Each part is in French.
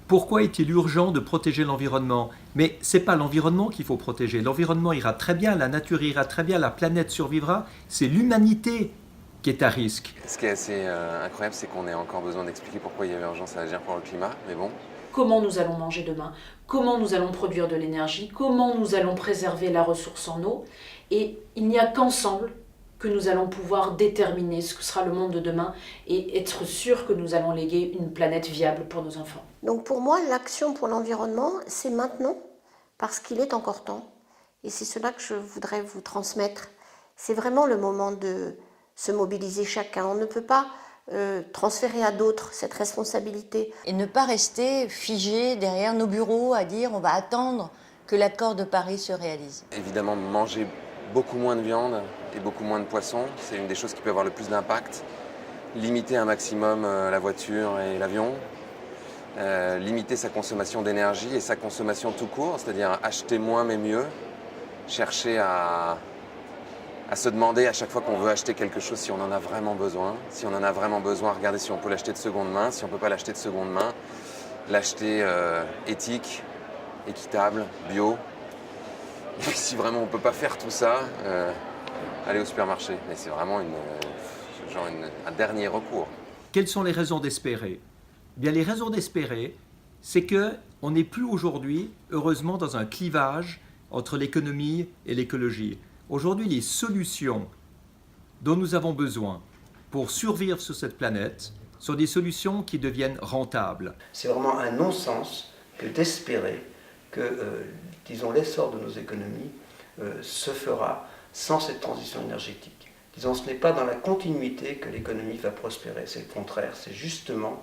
Pourquoi est-il urgent de protéger l'environnement? Mais ce n'est pas l'environnement qu'il faut protéger. L'environnement ira très bien, la nature ira très bien, la planète survivra. C'est l'humanité qui est à risque. Ce qui est assez incroyable, c'est qu'on ait encore besoin d'expliquer pourquoi il y avait urgence à agir pour le climat, mais bon. Comment nous allons manger demain, comment nous allons produire de l'énergie, comment nous allons préserver la ressource en eau. Et il n'y a qu'ensemble que nous allons pouvoir déterminer ce que sera le monde de demain et être sûr que nous allons léguer une planète viable pour nos enfants. Donc pour moi, l'action pour l'environnement, c'est maintenant, parce qu'il est encore temps. Et c'est cela que je voudrais vous transmettre. C'est vraiment le moment de se mobiliser chacun. On ne peut pas transférer à d'autres cette responsabilité. Et ne pas rester figé derrière nos bureaux à dire on va attendre que l'accord de Paris se réalise. Évidemment, manger beaucoup moins de viande et beaucoup moins de poisson, c'est une des choses qui peut avoir le plus d'impact. Limiter un maximum la voiture et l'avion. Limiter sa consommation d'énergie et sa consommation tout court, c'est-à-dire acheter moins mais mieux. Chercher à se demander à chaque fois qu'on veut acheter quelque chose si on en a vraiment besoin. Si on en a vraiment besoin, regarder si on peut l'acheter de seconde main. Si on ne peut pas l'acheter de seconde main, l'acheter éthique, équitable, bio. Et puis si vraiment on ne peut pas faire tout ça, aller au supermarché. Mais c'est vraiment un dernier recours. Quelles sont les raisons d'espérer? Bien, les raisons d'espérer, c'est qu'on n'est plus aujourd'hui, heureusement, dans un clivage entre l'économie et l'écologie. Aujourd'hui, les solutions dont nous avons besoin pour survivre sur cette planète sont des solutions qui deviennent rentables. C'est vraiment un non-sens que d'espérer que, disons, l'essor de nos économies se fera sans cette transition énergétique. Disons, ce n'est pas dans la continuité que l'économie va prospérer, c'est le contraire, c'est justement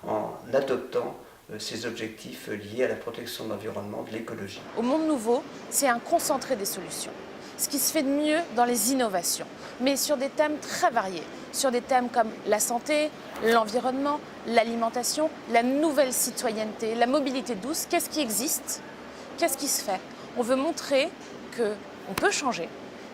en adoptant ces objectifs liés à la protection de l'environnement, de l'écologie. Au Monde Nouveau, c'est un concentré des solutions. Ce qui se fait de mieux dans les innovations, mais sur des thèmes très variés, sur des thèmes comme la santé, l'environnement, l'alimentation, la nouvelle citoyenneté, la mobilité douce. Qu'est-ce qui existe? Qu'est-ce qui se fait? On veut montrer qu'on peut changer,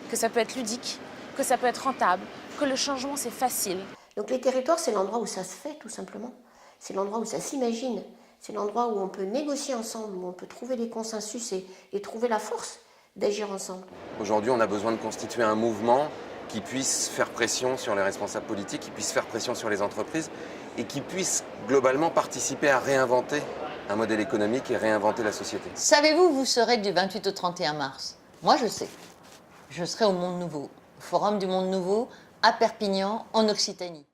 que ça peut être ludique, que ça peut être rentable, que le changement c'est facile. Donc les territoires, c'est l'endroit où ça se fait, tout simplement. C'est l'endroit où ça s'imagine. C'est l'endroit où on peut négocier ensemble, où on peut trouver des consensus et trouver la force d'agir ensemble. Aujourd'hui, on a besoin de constituer un mouvement qui puisse faire pression sur les responsables politiques, qui puisse faire pression sur les entreprises et qui puisse globalement participer à réinventer un modèle économique et réinventer la société. Savez-vous où vous serez du 28 au 31 mars? Moi, je sais. Je serai au Monde Nouveau, au Forum du Monde Nouveau, à Perpignan, en Occitanie.